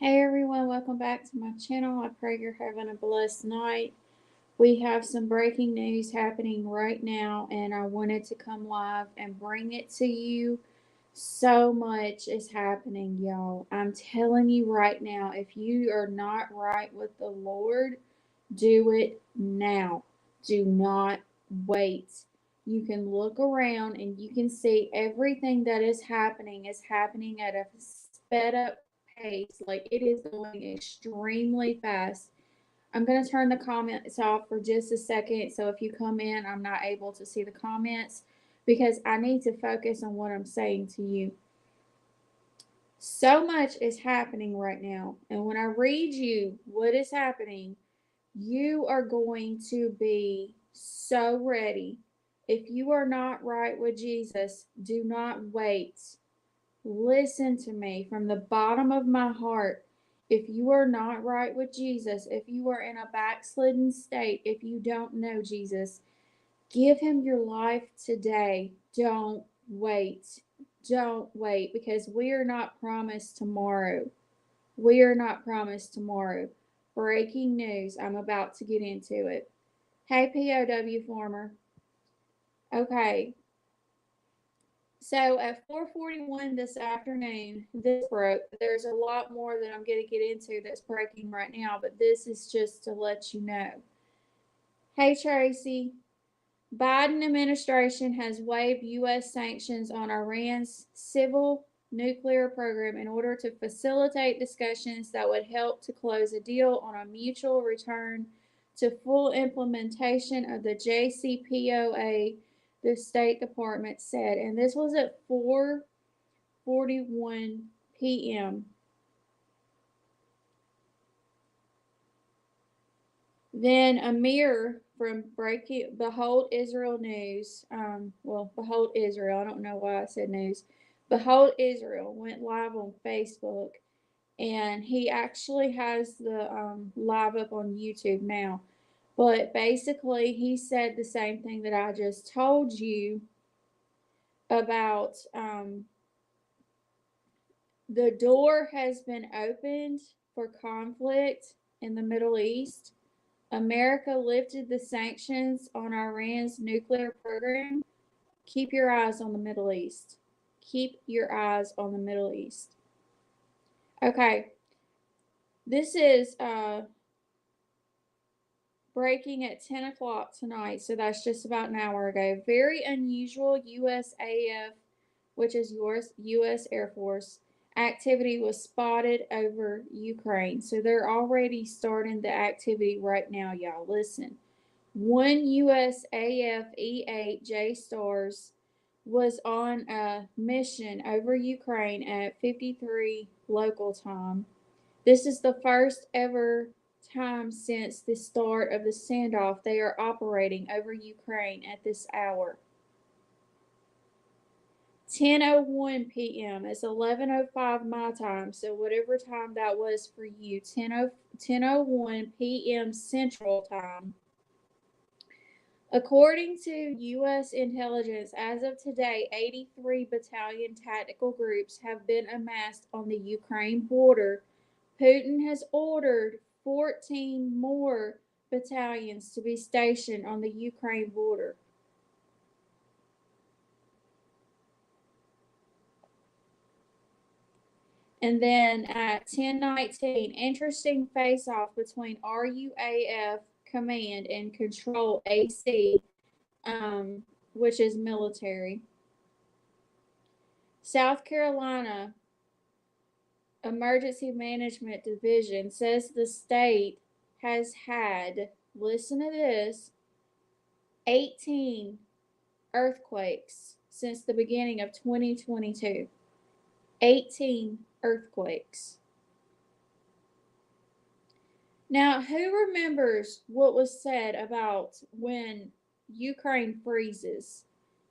Hey everyone, welcome back to my channel. I pray you're having a blessed night. We have some breaking news happening right now, and I wanted to come live and bring it to you. So much is happening, y'all. I'm telling you right now, if you are not right with the Lord, do it now. Do not wait. You can look around and you can see everything that is happening at a sped up pace. Like it is going extremely fast. I'm going to turn the comments off for just a second. So if you come in, I'm not able to see the comments because I need to focus on what I'm saying to you. So much is happening right now. And when I read you what is happening, you are going to be so ready. If you are not right with Jesus, do not wait. Listen to me from the bottom of my heart. If you are not right with Jesus, if you are in a backslidden state, if you don't know Jesus, give him your life today. Don't wait. Don't wait because we are not promised tomorrow. We are not promised tomorrow. Breaking news. I'm about to get into it. Hey, POW former. Okay. So at 4:41 this afternoon, this broke. There's a lot more that I'm going to get into that's breaking right now, but this is just to let you know. Hey, Tracy. Biden administration has waived U.S. sanctions on Iran's civil nuclear program in order to facilitate discussions that would help to close a deal on a mutual return to full implementation of the JCPOA, the State Department said. And this was at 4:41 p.m. Then Amir from Behold Israel News, Behold Israel, I don't know why I said news. Behold Israel went live on Facebook, and he actually has the live up on YouTube now. But basically, he said the same thing that I just told you about. The door has been opened for conflict in the Middle East. America lifted the sanctions on Iran's nuclear program. Keep your eyes on the Middle East. Keep your eyes on the Middle East. Okay, this is breaking at 10 o'clock tonight, so that's just about an hour ago. Very unusual USAF, which is U.S. Air Force, activity was spotted over Ukraine. So they're already starting the activity right now, y'all. Listen. One USAF E-8 J-Stars was on a mission over Ukraine at 53 local time. This is the first ever time since the start of the standoff they are operating over Ukraine at this hour. 10:01 p.m. It's 11:05 my time, so whatever time that was for you, 10:01 p.m. Central Time. According to U.S. intelligence, as of today, 83 battalion tactical groups have been amassed on the Ukraine border. Putin has ordered 14 more battalions to be stationed on the Ukraine border. And then at 10:19, interesting face-off between RUAF Command and Control AC, which is military. South Carolina Emergency Management Division says the state has had, listen to this, 18 earthquakes since the beginning of 2022. 18 earthquakes. Now, who remembers what was said about when Ukraine freezes?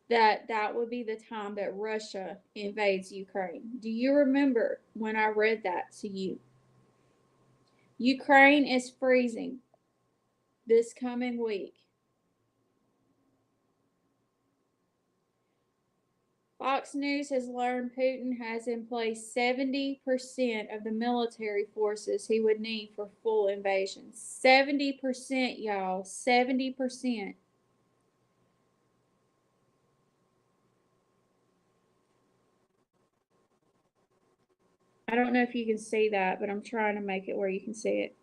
That would be the time that Russia invades Ukraine. Do you remember when I read that to you? Ukraine is freezing this coming week. Fox News has learned Putin has in place 70% of the military forces he would need for full invasion. 70%, y'all. 70%. I don't know if you can see that, but I'm trying to make it where you can see it.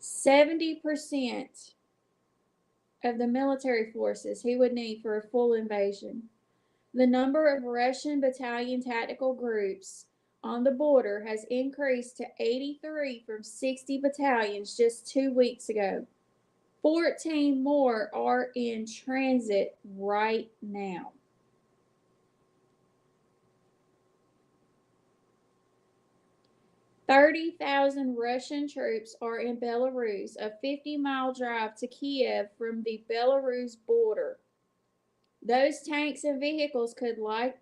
70% of the military forces he would need for a full invasion. The number of Russian battalion tactical groups on the border has increased to 83 from 60 battalions just 2 weeks ago. 14 more are in transit right now. "30,000 Russian troops are in Belarus, a 50-mile drive to Kiev from the Belarus border. Those tanks and vehicles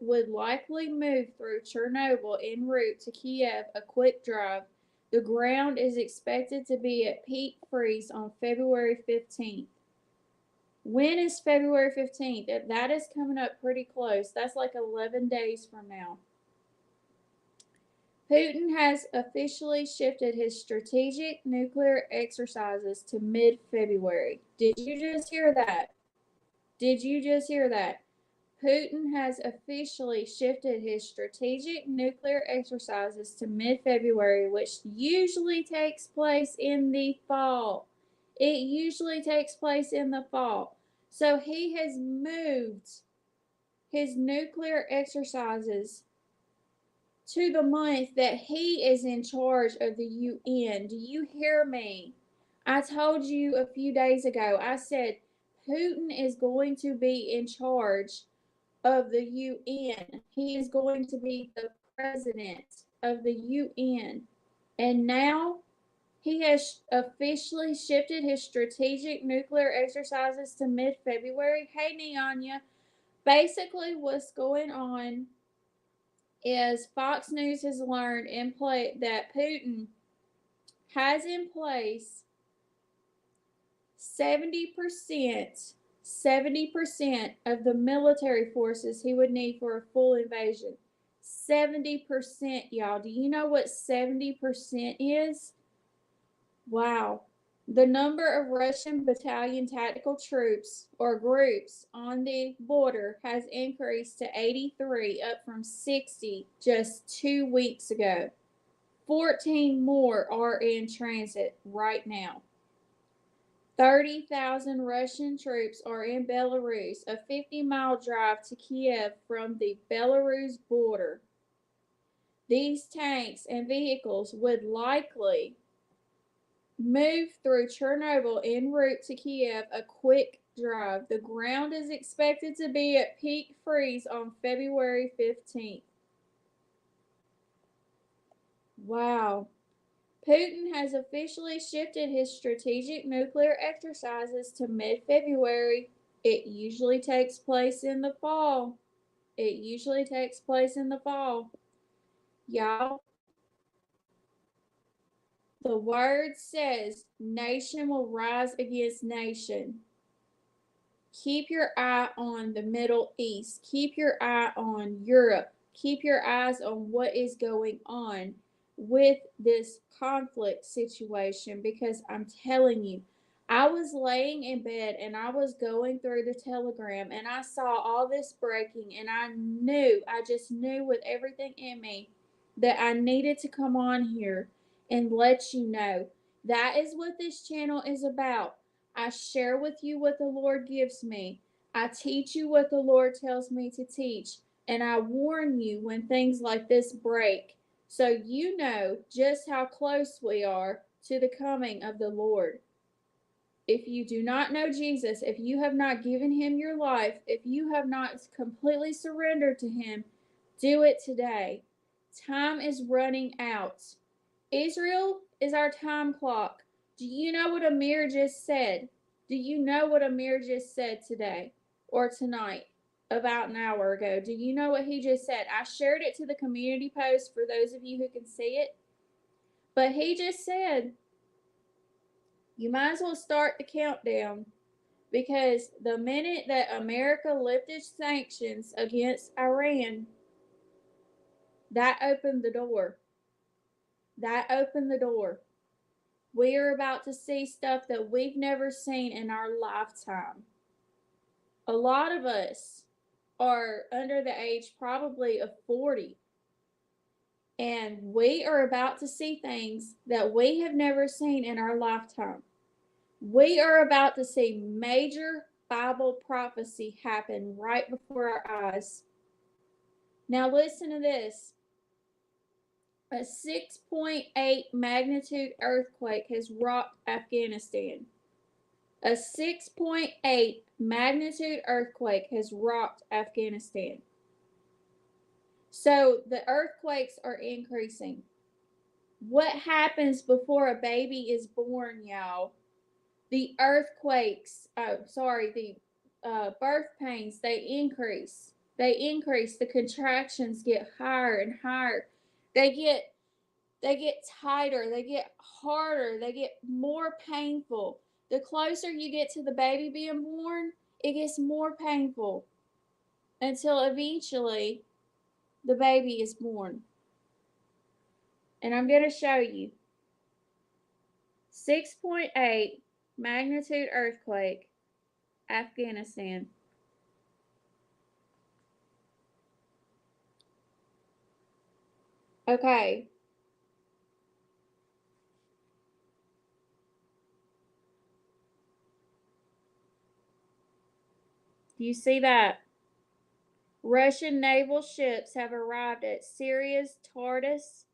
would likely move through Chernobyl en route to Kiev, a quick drive. The ground is expected to be at peak freeze on February 15th. When is February 15th? That is coming up pretty close. That's like 11 days from now. Putin has officially shifted his strategic nuclear exercises to mid-February. Did you just hear that? Did you just hear that? Putin has officially shifted his strategic nuclear exercises to mid-February, which usually takes place in the fall. It usually takes place in the fall. So he has moved his nuclear exercises to the month that he is in charge of the UN. Do you hear me? I told you a few days ago, I said Putin is going to be in charge of the UN. He is going to be the president of the UN. And now he has officially shifted his strategic nuclear exercises to mid-February. Hey, Neanya. Basically, what's going on is Fox News has learned that Putin has in place 70% of the military forces he would need for a full invasion. 70%, y'all. Do you know what 70% is? Wow. The number of Russian battalion tactical troops or groups on the border has increased to 83, up from 60 just 2 weeks ago. 14 more are in transit right now. 30,000 Russian troops are in Belarus, a 50-mile drive to Kiev from the Belarus border. These tanks and vehicles would likely move through Chernobyl en route to Kiev, a quick drive. The ground is expected to be at peak freeze on February 15th. Wow. Putin has officially shifted his strategic nuclear exercises to mid-February. It usually takes place in the fall. It usually takes place in the fall. Y'all, the word says nation will rise against nation. Keep your eye on the Middle East. Keep your eye on Europe. Keep your eyes on what is going on with this conflict situation, because I'm telling you, I was laying in bed and I was going through the telegram and I saw all this breaking, and I just knew with everything in me that I needed to come on here and let you know. That is what this channel is about. I share with you what the Lord gives me. I teach you what the Lord tells me to teach. And I warn you when things like this break, so you know just how close we are to the coming of the Lord. If you do not know Jesus, if you have not given him your life, if you have not completely surrendered to him, do it today. Time is running out. Israel is our time clock. Do you know what Amir just said? Do you know what Amir just said today or tonight? About an hour ago. Do you know what he just said? I shared it to the community post for those of you who can see it. But he just said, you might as well start the countdown Because the minute that America lifted sanctions against Iran, that opened the door. That opened the door. We are about to see stuff that we've never seen in our lifetime. A lot of us are under the age probably of 40. And we are about to see things that we have never seen in our lifetime. We are about to see major Bible prophecy happen right before our eyes. Now, listen to this. A 6.8 magnitude earthquake has rocked Afghanistan. A 6.8 magnitude earthquake has rocked Afghanistan. So the earthquakes are increasing. What happens before a baby is born, y'all? The earthquakes, the birth pains, they increase. They increase. The contractions get higher and higher. They get tighter. They get harder. They get more painful. The closer you get to the baby being born, it gets more painful until eventually the baby is born. And I'm going to show you. 6.8 magnitude earthquake, Afghanistan. Okay. Do you see that? Russian naval ships have arrived at Syria's Tartus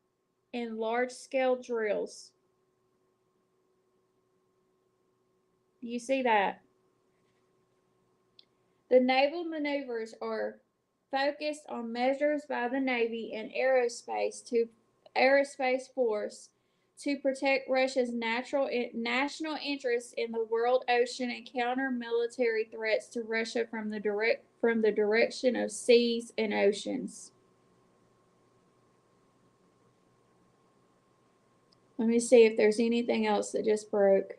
in large-scale drills. Do you see that? The naval maneuvers are focused on measures by the Navy and aerospace force to protect Russia's national interests in the world ocean and counter military threats to Russia from the direction of seas and oceans. Let me see if there's anything else that just broke.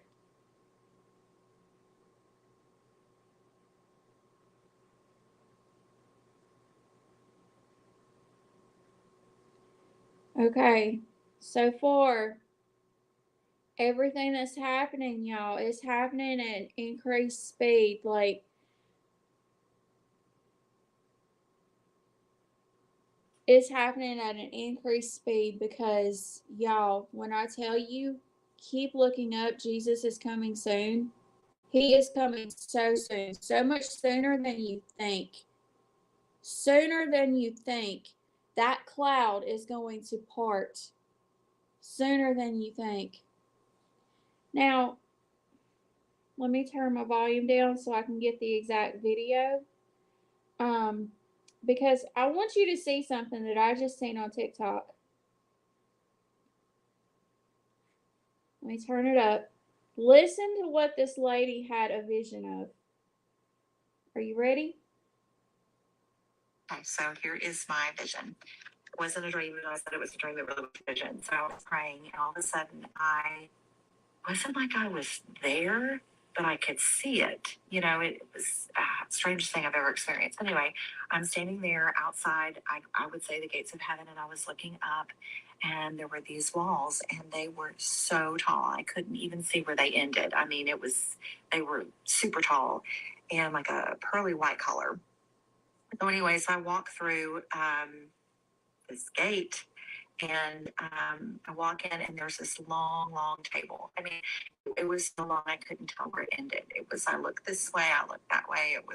Okay, so far, everything that's happening, y'all, is happening at increased speed. Like, it's happening at an increased speed because, y'all, when I tell you, keep looking up, Jesus is coming soon. He is coming so soon, so much sooner than you think. Sooner than you think. That cloud is going to part sooner than you think. Now, let me turn my volume down so I can get the exact video. Because I want you to see something that I just seen on TikTok. Let me turn it up. Listen to what this lady had a vision of. Are you ready? Okay, so here is my vision. It wasn't a dream, and I said it was a dream, it really was a vision. So I was praying, and all of a sudden, I wasn't like I was there, but I could see it. You know, it was the strangest thing I've ever experienced. Anyway, I'm standing there outside, I would say the gates of heaven, and I was looking up, and there were these walls, and they were so tall. I couldn't even see where they ended. I mean, they were super tall and like a pearly white color. So anyways, I walk through this gate, and I walk in, and there's this long, long table. I mean, it was so long I couldn't tell where it ended. It was, I looked this way, I looked that way. It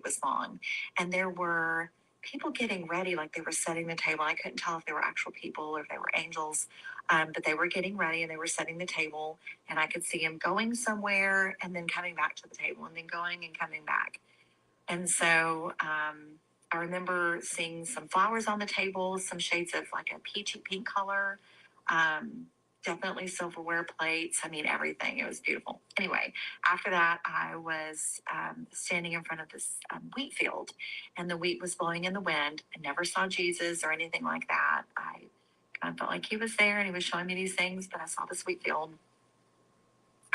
was long, and there were people getting ready, like they were setting the table. I couldn't tell if they were actual people or if they were angels, but they were getting ready and they were setting the table, and I could see them going somewhere and then coming back to the table and then going and coming back. And so I remember seeing some flowers on the table, some shades of like a peachy pink color, definitely silverware plates. I mean, everything. It was beautiful. Anyway, after that, I was standing in front of this wheat field, and the wheat was blowing in the wind. I never saw Jesus or anything like that. I kind of felt like he was there and he was showing me these things, but I saw this wheat field.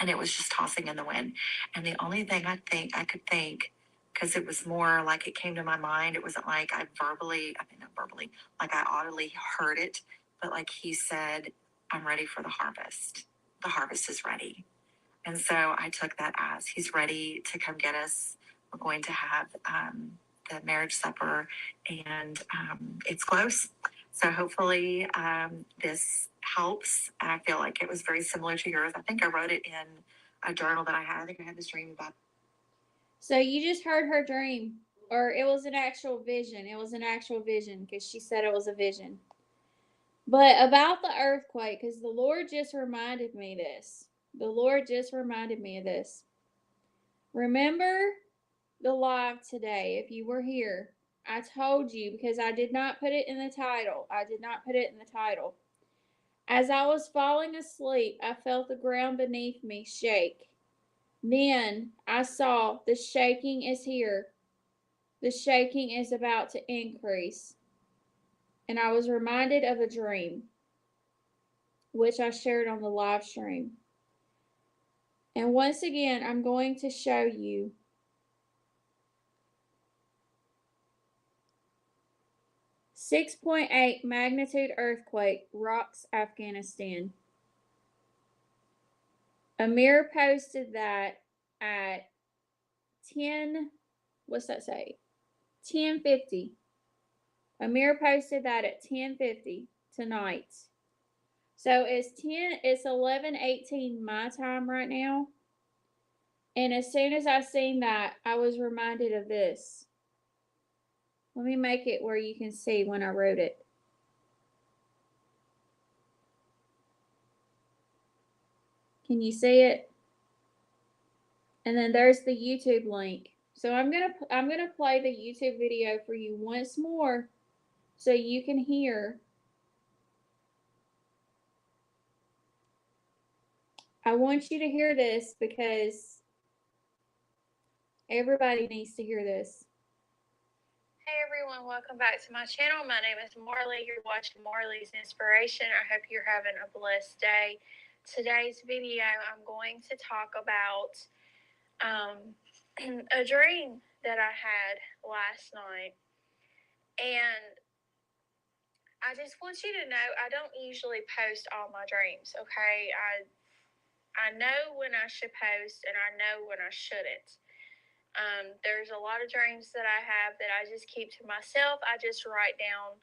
and it was just tossing in the wind. And the only thing I could think, because it was more like it came to my mind, it wasn't like not verbally, like I audibly heard it, but like he said, I'm ready for the harvest. The harvest is ready. And so I took that as he's ready to come get us. We're going to have the marriage supper, and it's close. So hopefully this helps. And I feel like it was very similar to yours. I think I wrote it in a journal that I had. I think I had this dream about. So you just heard her dream, or it was an actual vision. It was an actual vision because she said it was a vision. But about the earthquake, because the Lord just reminded me this. The Lord just reminded me of this. Remember the live today, if you were here, I told you, because I did not put it in the title. I did not put it in the title. As I was falling asleep, I felt the ground beneath me shake. Then I saw the shaking is here. The shaking is about to increase. And I was reminded of a dream, which I shared on the live stream. And once again, I'm going to show you 6.8 magnitude earthquake rocks Afghanistan. Amir posted that at 10, what's that say? 10:50. Amir posted that at 10:50 tonight. So it's 11:18 my time right now. And as soon as I seen that, I was reminded of this. Let me make it where you can see when I wrote it. Can you see it? And then there's the YouTube link. So I'm gonna play the YouTube video for you once more so you can hear. I want you to hear this because everybody needs to hear this. Hey everyone, welcome back to my channel. My name is Marley. You're watching Marley's Inspiration. I hope you're having a blessed day. Today's video, I'm going to talk about a dream that I had last night. And I just want you to know, I don't usually post all my dreams, okay? I know when I should post and I know when I shouldn't. There's a lot of dreams that I have that I just keep to myself. I just write down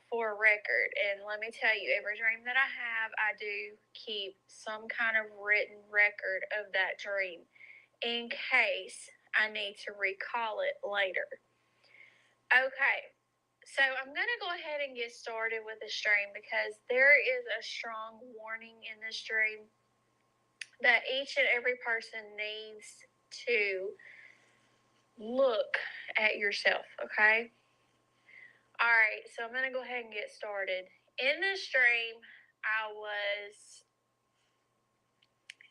for a record. And let me tell you, every dream that I have, I do keep some kind of written record of that dream in case I need to recall it later. Okay, so I'm going to go ahead and get started with this dream because there is a strong warning in this dream that each and every person needs to look at yourself, okay? All right, so I'm going to go ahead and get started. In this dream,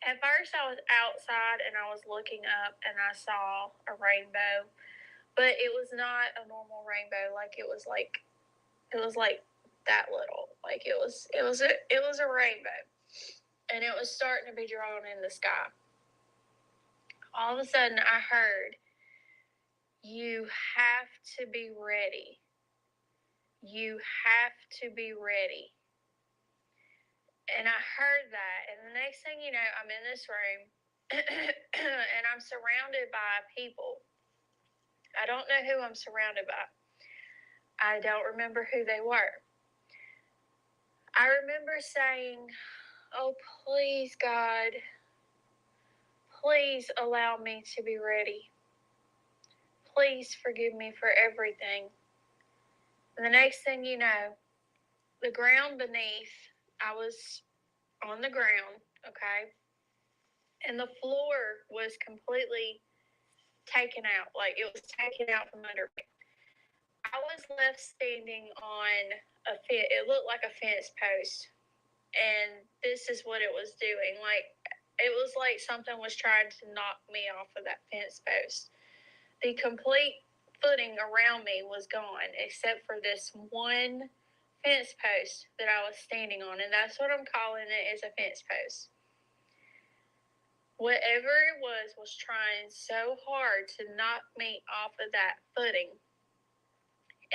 at first I was outside and I was looking up and I saw a rainbow, but it was not a normal rainbow. Like it was like that little. Like it was a rainbow, and it was starting to be drawn in the sky. All of a sudden, I heard, "You have to be ready. You have to be ready." And I heard that, and the next thing you know, I'm in this room, and I'm surrounded by people. I don't know who I'm surrounded by. I don't remember who they were. I remember saying, "Oh, please, God, please allow me to be ready. Please forgive me for everything." And the next thing you know, the ground beneath, I was on the ground, okay? And the floor was completely taken out. Like it was taken out from under me. I was left standing on a fence. It looked like a fence post. And this is what it was doing. Like it was like something was trying to knock me off of that fence post. The complete footing around me was gone except for this one fence post that I was standing on, and that's what I'm calling it, is a fence post. whatever it was trying so hard to knock me off of that footing.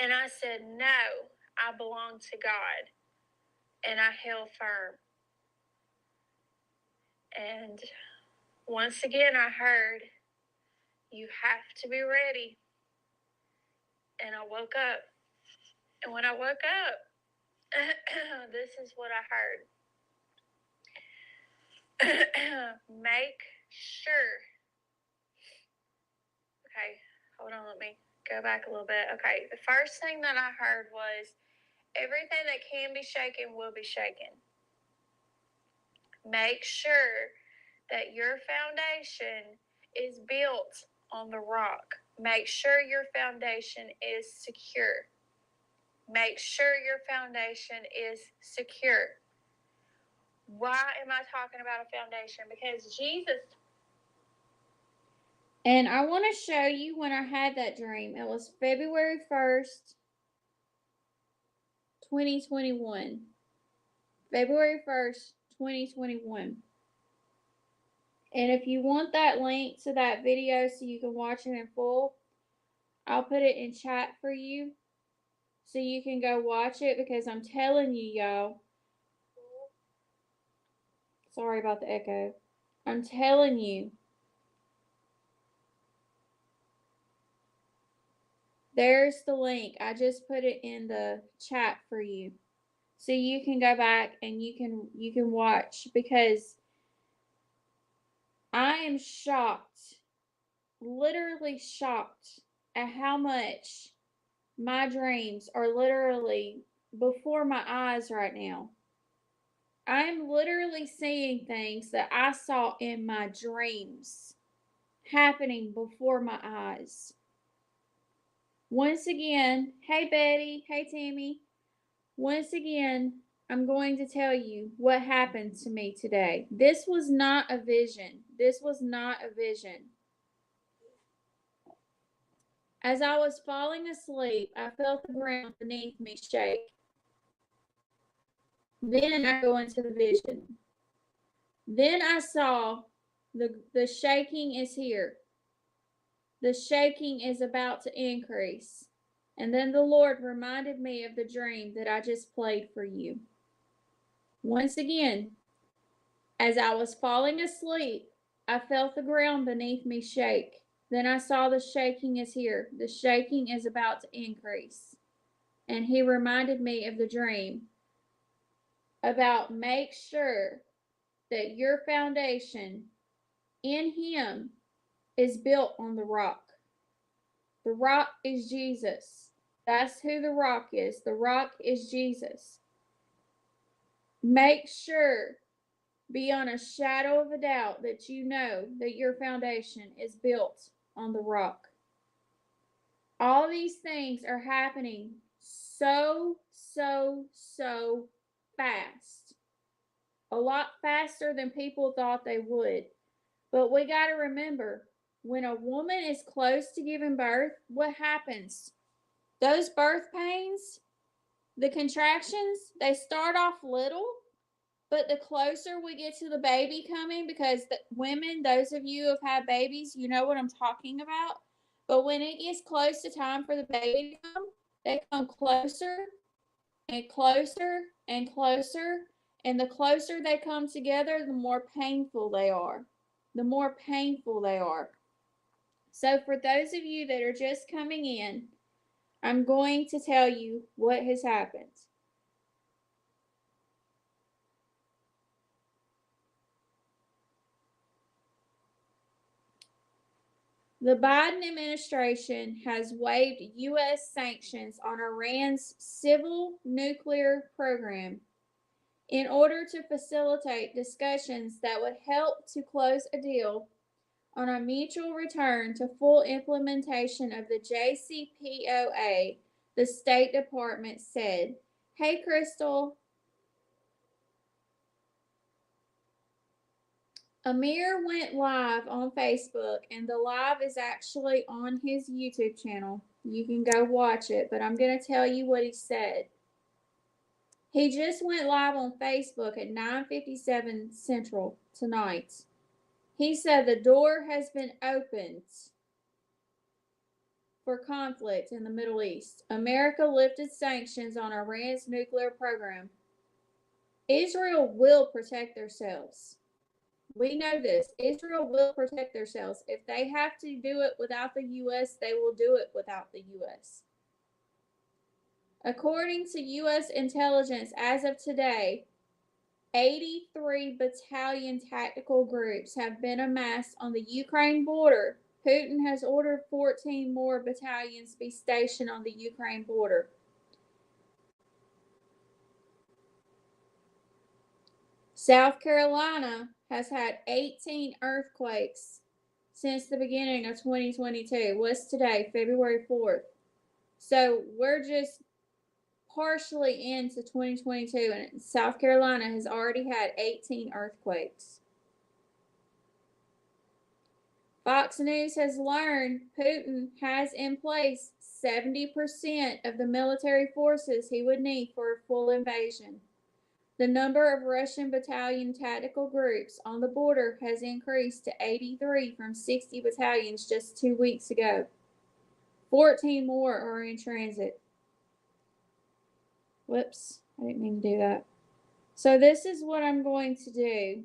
And I said, no, I belong to God. And I held firm. And once again, I heard, you have to be ready. And I woke up. And when I woke up, this is what I heard. Make sure. Okay, hold on, let me go back a little bit. Okay, the first thing that I heard was, everything that can be shaken will be shaken. Make sure that your foundation is built on the rock. Make sure your foundation is secure. Make sure your foundation is secure. Why am I talking about a foundation? Because Jesus. And I want to show you when I had that dream. It was February 1st, 2021. February 1st, 2021. And if you want that link to that video so you can watch it in full, I'll put it in chat for you so you can go watch it, because I'm telling you, y'all. Sorry about the echo. I'm telling you. There's the link. I just put it in the chat for you. So you can go back and you can watch, because I am shocked, literally shocked at how much my dreams are literally before my eyes right now. I'm literally seeing things that I saw in my dreams happening before my eyes. Once again, hey Betty, hey Tammy. Once again, I'm going to tell you what happened to me today. This was not a vision. This was not a vision. As I was falling asleep, I felt the ground beneath me shake. Then I go into the vision. Then I saw the shaking is here. The shaking is about to increase. And then the Lord reminded me of the dream that I just played for you. Once again, as I was falling asleep, I felt the ground beneath me shake. Then I saw the shaking is here. The shaking is about to increase. And he reminded me of the dream about, make sure that your foundation in him is built on the rock. The rock is Jesus. That's who the rock is. The rock is Jesus. Make sure, beyond a shadow of a doubt, that you know that your foundation is built on the rock. All these things are happening so fast. A lot faster than people thought they would. But we got to remember, when a woman is close to giving birth, what happens? Those birth pains, the contractions, they start off little, but the closer we get to the baby coming, because the women, those of you who have had babies, you know what I'm talking about. But when it gets close to time for the baby to come, they come closer and closer and closer. And the closer they come together, the more painful they are. The more painful they are. So for those of you that are just coming in, I'm going to tell you what has happened. The Biden administration has waived U.S. sanctions on Iran's civil nuclear program in order to facilitate discussions that would help to close a deal on a mutual return to full implementation of the JCPOA, the State Department said. Hey, Crystal. Amir went live on Facebook, and the live is actually on his YouTube channel. You can go watch it, but I'm going to tell you what he said. He just went live on Facebook at 9:57 Central tonight. He said the door has been opened for conflict in the Middle East. America lifted sanctions on Iran's nuclear program. Israel will protect themselves. We know this. Israel will protect themselves. If they have to do it without the U.S., they will do it without the U.S. According to U.S. intelligence, as of today, 83 battalion tactical groups have been amassed on the Ukraine border. Putin has ordered 14 more battalions be stationed on the Ukraine border. South Carolina has had 18 earthquakes since the beginning of 2022. What's today? February 4th. So we're just partially into 2022, and South Carolina has already had 18 earthquakes. Fox News has learned Putin has in place 70% of the military forces he would need for a full invasion. The number of Russian battalion tactical groups on the border has increased to 83 from 60 battalions just 2 weeks ago. 14 more are in transit. Whoops, I didn't mean to do that. So this is what I'm going to do.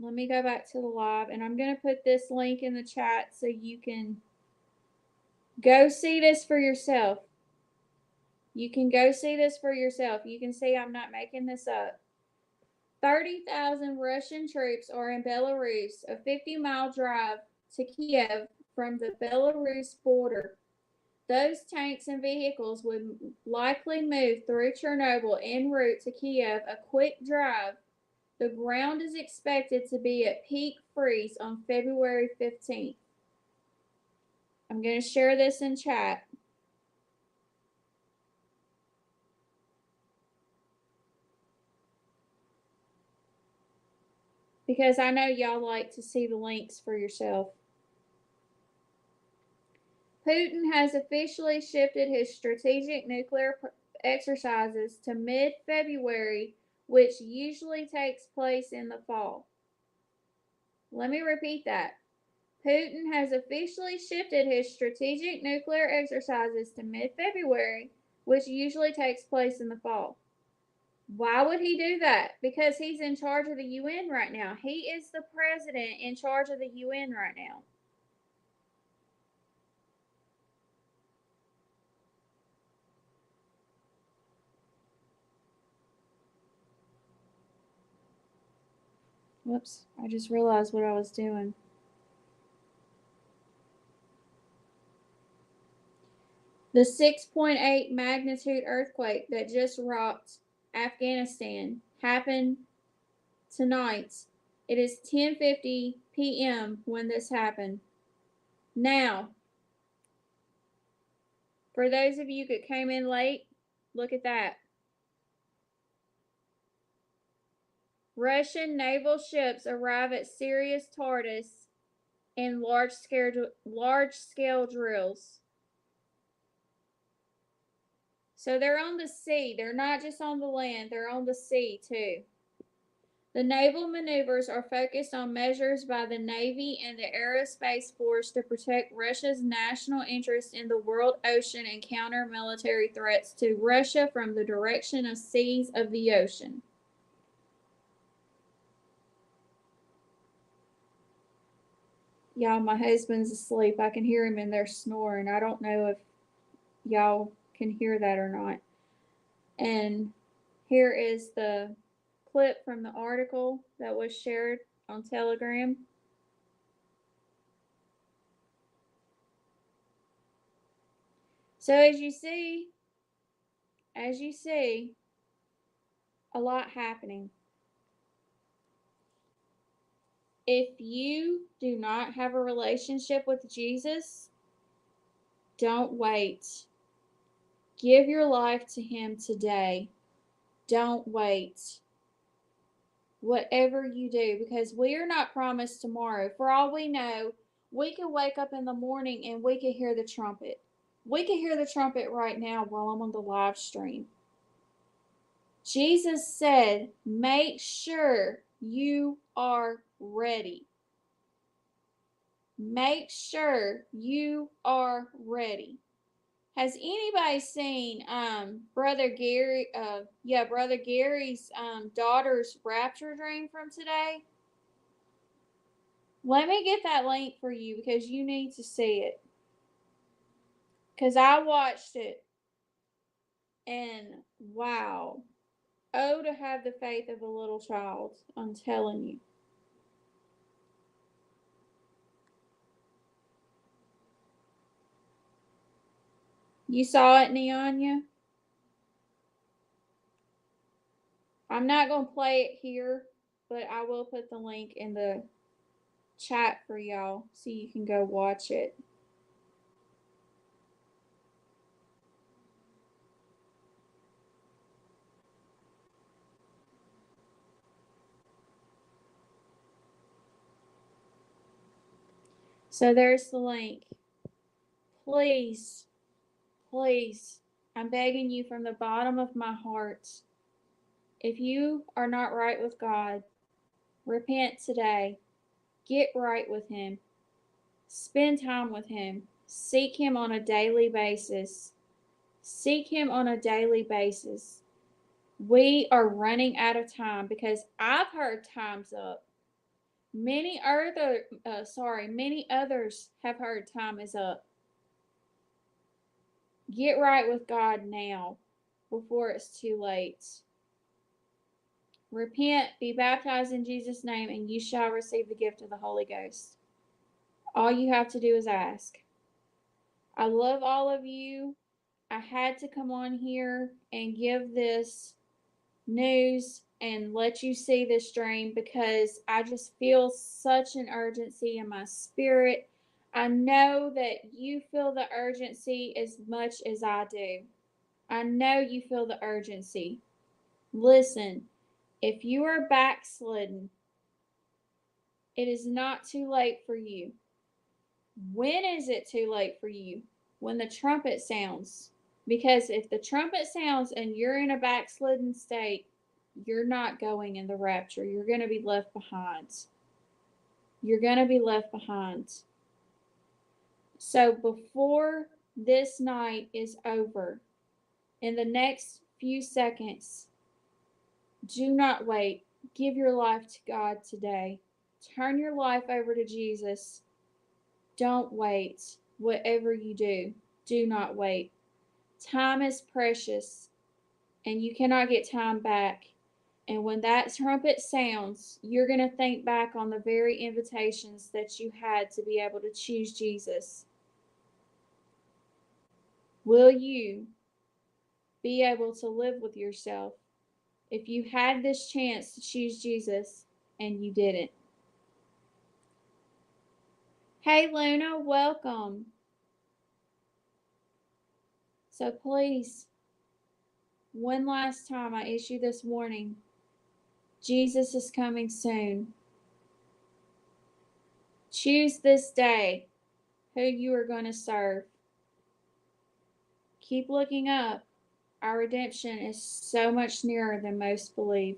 Let me go back to the live, and I'm going to put this link in the chat so you can go see this for yourself. You can go see this for yourself. You can see I'm not making this up. 30,000 Russian troops are in Belarus, a 50-mile drive to Kiev from the Belarus border. Those tanks and vehicles would likely move through Chernobyl en route to Kiev, a quick drive. The ground is expected to be at peak freeze on February 15th. I'm going to share this in chat. Because I know y'all like to see the links for yourself. Putin has officially shifted his strategic nuclear exercises to mid-February, which usually takes place in the fall. Let me repeat that. Putin has officially shifted his strategic nuclear exercises to mid-February, which usually takes place in the fall. Why would he do that? Because he's in charge of the UN right now. He is the president in charge of the UN right now. Whoops, I just realized what I was doing. The 6.8 magnitude earthquake that just rocked Afghanistan happened tonight. It is 10:50 p.m. when this happened. Now, for those of you that came in late, look at that. Russian naval ships arrive at Syria's Tartus in large-scale drills. So they're on the sea. They're not just on the land. They're on the sea, too. The naval maneuvers are focused on measures by the Navy and the Aerospace Force to protect Russia's national interest in the world ocean and counter military threats to Russia from the direction of seas of the ocean. Y'all, my husband's asleep. I can hear him in there snoring. I don't know if y'all can hear that or not. And here is the clip from the article that was shared on Telegram. So as you see, a lot happening. If you do not have a relationship with Jesus, don't wait. Give your life to him today. Don't wait. Whatever you do, because we are not promised tomorrow. For all we know, we could wake up in the morning and we could hear the trumpet. We could hear the trumpet right now while I'm on the live stream. Jesus said, make sure you are ready. Make sure you are ready. Has anybody seen Brother Gary's daughter's rapture dream from today? Let me get that link for you because you need to see it. Because I watched it and wow. Oh, to have the faith of a little child. I'm telling you. You saw it, Neanya? I'm not going to play it here, but I will put the link in the chat for y'all so you can go watch it. So there's the link. Please, please, I'm begging you from the bottom of my heart. If you are not right with God, repent today. Get right with Him. Spend time with Him. Seek Him on a daily basis. Seek Him on a daily basis. We are running out of time because I've heard time's up. Many others have heard time is up. Get right with God now before it's too late. Repent, be baptized in Jesus' name, and you shall receive the gift of the Holy Ghost. All you have to do is ask. I love all of you. I had to come on here and give this news and let you see this dream because I just feel such an urgency in my spirit. I know that you feel the urgency as much as I do. I know you feel the urgency. Listen, if you are backslidden, it is not too late for you. When is it too late for you? When the trumpet sounds. Because if the trumpet sounds and you're in a backslidden state, you're not going in the rapture. You're going to be left behind. You're going to be left behind. So before this night is over, in the next few seconds, do not wait. Give your life to God today. Turn your life over to Jesus. Don't wait. Whatever you do not wait. Time is precious, and you cannot get time back. And when that trumpet sounds, you're going to think back on the very invitations that you had to be able to choose Jesus. Will you be able to live with yourself if you had this chance to choose Jesus and you didn't? Hey, Luna, welcome. So please, one last time I issue this warning. Jesus is coming soon. Choose this day who you are going to serve. Keep looking up. Our redemption is so much nearer than most believe.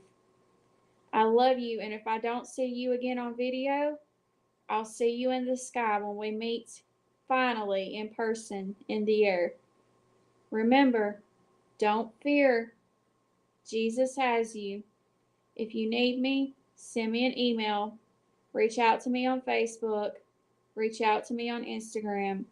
I love you, and if I don't see you again on video, I'll see you in the sky when we meet finally in person in the air. Remember, don't fear. Jesus has you. If you need me, send me an email. Reach out to me on Facebook. Reach out to me on Instagram.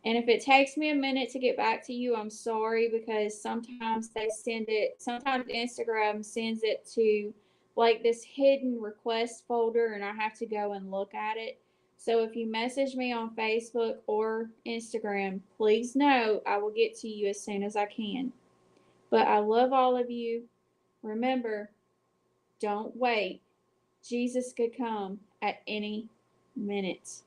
And if it takes me a minute to get back to you, I'm sorry because sometimes Instagram sends it to like this hidden request folder and I have to go and look at it. So if you message me on Facebook or Instagram, please know I will get to you as soon as I can. But I love all of you. Remember, don't wait. Jesus could come at any minute.